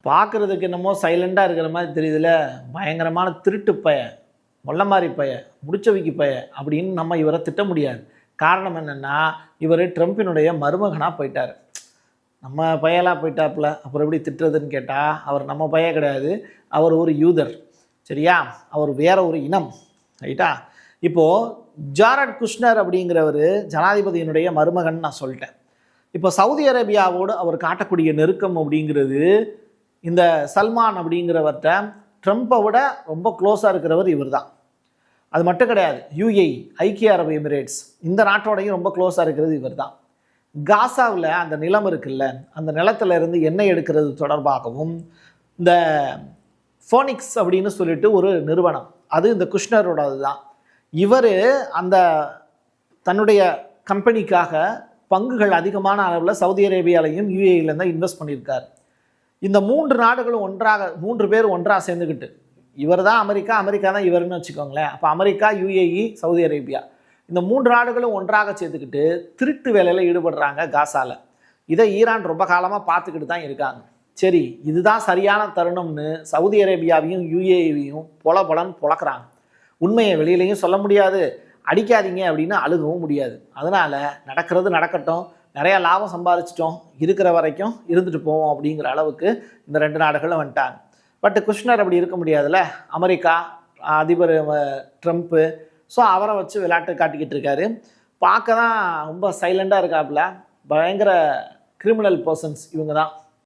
பார்க்குறதுக்கு என்னமோ சைலண்டாக இருக்கிற மாதிரி தெரியுதுல, பயங்கரமான திருட்டு பய, மொள்ளமாரி பய, முடிச்சவிக்கி பய அப்படின்னு நம்ம இவரை திட்ட முடியாது. காரணம் என்னென்னா, இவர் ட்ரம்ப்பினுடைய மருமகனாக போயிட்டார். நம்ம பையலாக போயிட்டாப்புல, அப்புறம் எப்படி திட்டுறதுன்னு கேட்டால், அவர் நம்ம பைய கிடையாது, அவர் ஒரு யூதர். சரியா? அவர் வேற ஒரு இனம். ரைட்டா? இப்போது ஜாரட் குஷ்னர் அப்படிங்கிறவர் ஜனாதிபதியினுடைய மருமகன் நான் சொல்லிட்டேன். இப்போ சவுதி அரேபியாவோடு அவர் காட்டக்கூடிய நெருக்கம் அப்படிங்கிறது, இந்த சல்மான் அப்படிங்கிறவர்கிட்ட ட்ரம்ப்பை விட ரொம்ப க்ளோஸாக இருக்கிறவர் இவர் தான். அது மட்டும் கிடையாது, யுஏஇ, ஐக்கிய அரபு எமிரேட்ஸ், இந்த நாட்டோடையும் ரொம்ப க்ளோஸாக இருக்கிறது இவர் தான். காசாவில் அந்த நிலம் இருக்குல்ல, அந்த நிலத்தில் இருந்து எண்ணெய் எடுக்கிறது தொடர்பாகவும் இந்த ஃபோனிக்ஸ் அப்படின்னு சொல்லிட்டு ஒரு நிறுவனம், அது இந்த குஷ்னரோடது தான். இவர் அந்த தன்னுடைய கம்பெனிக்காக பங்குகள் அதிகமான அளவில் சவுதி அரேபியாலையும் யுஏஇலையும் தான் இன்வெஸ்ட் பண்ணியிருக்கார். இந்த 3 நாடுகளும் மூன்று பேர் ஒன்றாக சேர்ந்துக்கிட்டு, இவர் தான் அமெரிக்கா, அமெரிக்கா தான் இவர்னு வச்சுக்கோங்களேன். அப்போ அமெரிக்கா, யுஏஇ, சவுதி அரேபியா, இந்த 3 நாடுகளும் ஒன்றாக சேர்த்துக்கிட்டு திருட்டு வேலையில் ஈடுபடுறாங்க காசாவில். இதை ஈரான் ரொம்ப காலமாக பார்த்துக்கிட்டு தான் இருக்காங்க. சரி, இதுதான் சரியான தருணம்னு சவுதி அரேபியாவையும் யுஏஇவையும் பொலன்னு பொழக்கிறாங்க. உண்மையை வெளியிலையும் சொல்ல முடியாது, அடிக்காதீங்க அப்படின்னு அழுகவும் முடியாது. அதனால் நடக்கிறது நடக்கட்டும், நிறையா லாபம் சம்பாதிச்சிட்டோம், இருக்கிற வரைக்கும் இருந்துட்டு போவோம் அப்படிங்கிற அளவுக்கு இந்த 2 நாடுகளும் வந்துட்டாங்க. பட் குஷ்னர் அப்படி இருக்க முடியாதுல்ல. அமெரிக்கா அதிபர் ட்ரம்ப்பு, ஸோ அவரை வச்சு விளையாட்டு காட்டிக்கிட்டு இருக்காரு. பார்க்க தான் ரொம்ப சைலண்டாக இருக்காப்புல. பயங்கர கிரிமினல் பர்சன்ஸ் இவங்க தான்.